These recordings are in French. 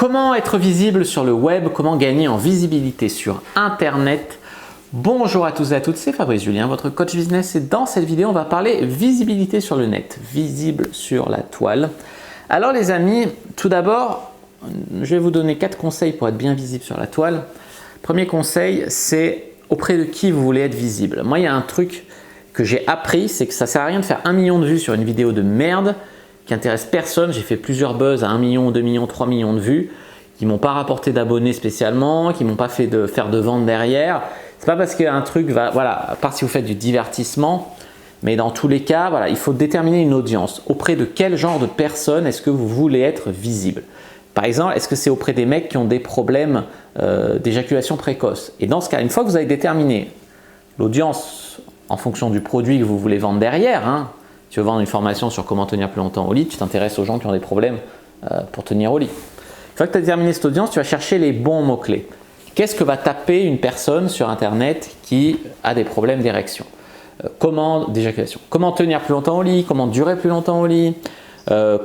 Comment être visible sur le web? Comment gagner en visibilité sur Internet? Bonjour à tous et à toutes, c'est Fabrice Julien, votre coach business, et dans cette vidéo, on va parler visibilité sur le net, visible sur la toile. Alors les amis, tout d'abord, je vais vous donner 4 conseils pour être bien visible sur la toile. Premier conseil, c'est auprès de qui vous voulez être visible. Moi, il y a un truc que j'ai appris, c'est que ça ne sert à rien de faire 1 million de vues sur une vidéo de merde qui intéresse personne. J'ai fait plusieurs buzz à 1 million, 2 millions, 3 millions de vues qui ne m'ont pas rapporté d'abonnés spécialement, qui ne m'ont pas fait faire de vente derrière. C'est pas parce qu'un truc va, voilà, à part si vous faites du divertissement, mais dans tous les cas, voilà, il faut déterminer une audience. Auprès de quel genre de personnes est-ce que vous voulez être visible? Par exemple, est-ce que c'est auprès des mecs qui ont des problèmes d'éjaculation précoce? Et dans ce cas, une fois que vous avez déterminé l'audience en fonction du produit que vous voulez vendre derrière, tu veux vendre une formation sur comment tenir plus longtemps au lit, tu t'intéresses aux gens qui ont des problèmes pour tenir au lit. Une fois que tu as déterminé cette audience, tu vas chercher les bons mots-clés. Qu'est-ce que va taper une personne sur Internet qui a des problèmes d'érection, d'éjaculation? Comment tenir plus longtemps au lit? Comment durer plus longtemps au lit?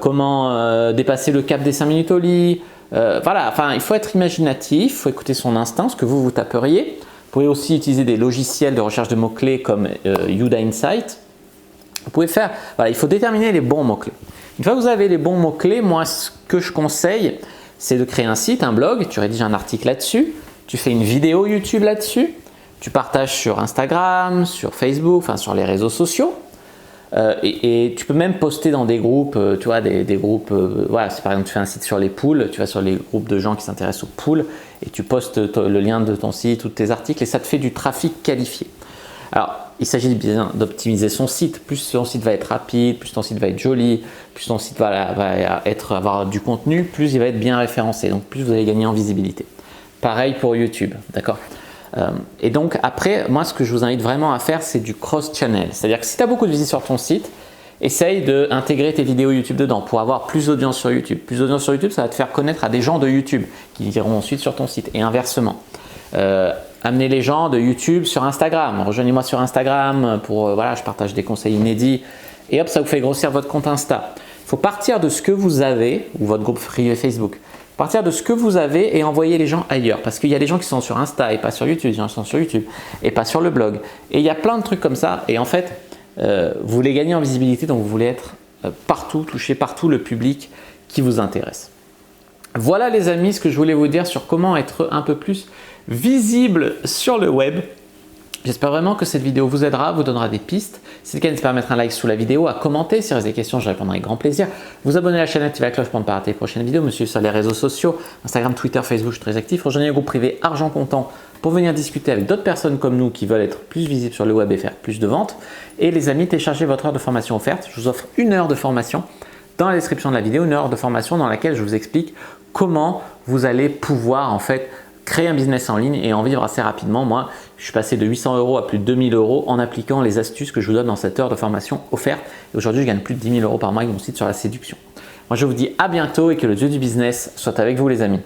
Comment dépasser le cap des 5 minutes au lit? Voilà, enfin, il faut être imaginatif, il faut écouter son instinct, ce que vous taperiez. Vous pouvez aussi utiliser des logiciels de recherche de mots-clés comme Yoda Insight. Vous pouvez faire, voilà, il faut déterminer les bons mots-clés. Une fois que vous avez les bons mots-clés, moi, ce que je conseille, c'est de créer un site, un blog, tu rédiges un article là-dessus, tu fais une vidéo YouTube là-dessus, tu partages sur Instagram, sur Facebook, enfin sur les réseaux sociaux. Et tu peux même poster dans des groupes, tu vois, des groupes, voilà, si par exemple tu fais un site sur les poules, tu vas sur les groupes de gens qui s'intéressent aux poules et tu postes le lien de ton site ou de tes articles et ça te fait du trafic qualifié. Alors, il s'agit bien d'optimiser son site. Plus ton site va être rapide, plus ton site va être joli, plus ton site va avoir du contenu, plus il va être bien référencé, donc plus vous allez gagner en visibilité. Pareil pour YouTube, d'accord? Et donc après, moi ce que je vous invite vraiment à faire, c'est du cross-channel. C'est-à-dire que si tu as beaucoup de visites sur ton site, essaye d'intégrer tes vidéos YouTube dedans pour avoir plus d'audience sur YouTube. Plus d'audience sur YouTube, ça va te faire connaître à des gens de YouTube qui iront ensuite sur ton site et inversement. Amener les gens de YouTube sur Instagram. Rejoignez-moi sur Instagram pour, voilà, je partage des conseils inédits et hop, ça vous fait grossir votre compte Insta. Il faut partir de ce que vous avez ou votre groupe privé Facebook. Partir de ce que vous avez et envoyer les gens ailleurs parce qu'il y a des gens qui sont sur Insta et pas sur YouTube, des gens qui sont sur YouTube et pas sur le blog. Et il y a plein de trucs comme ça et en fait, vous voulez gagner en visibilité, donc vous voulez être partout, toucher partout le public qui vous intéresse. Voilà les amis, ce que je voulais vous dire sur comment être un peu plus visible sur le web. J'espère vraiment que cette vidéo vous aidera, vous donnera des pistes. Si c'est le cas, n'hésitez pas à mettre un like sous la vidéo, à commenter. Si vous avez des questions, je répondrai avec grand plaisir. Vous abonner à la chaîne, activez la cloche pour ne pas rater les prochaines vidéos. Me suivre sur les réseaux sociaux, Instagram, Twitter, Facebook, je suis très actif. Rejoignez le groupe privé Argent Comptant pour venir discuter avec d'autres personnes comme nous qui veulent être plus visibles sur le web et faire plus de ventes. Et les amis, téléchargez votre heure de formation offerte. Je vous offre 1 heure de formation dans la description de la vidéo, 1 heure de formation dans laquelle je vous explique comment vous allez pouvoir en fait créer un business en ligne et en vivre assez rapidement. Moi, je suis passé de 800 € à plus de 2000 € en appliquant les astuces que je vous donne dans cette heure de formation offerte. Et aujourd'hui, je gagne plus de 10 000 € par mois avec mon site sur la séduction. Moi, je vous dis à bientôt et que le dieu du business soit avec vous les amis.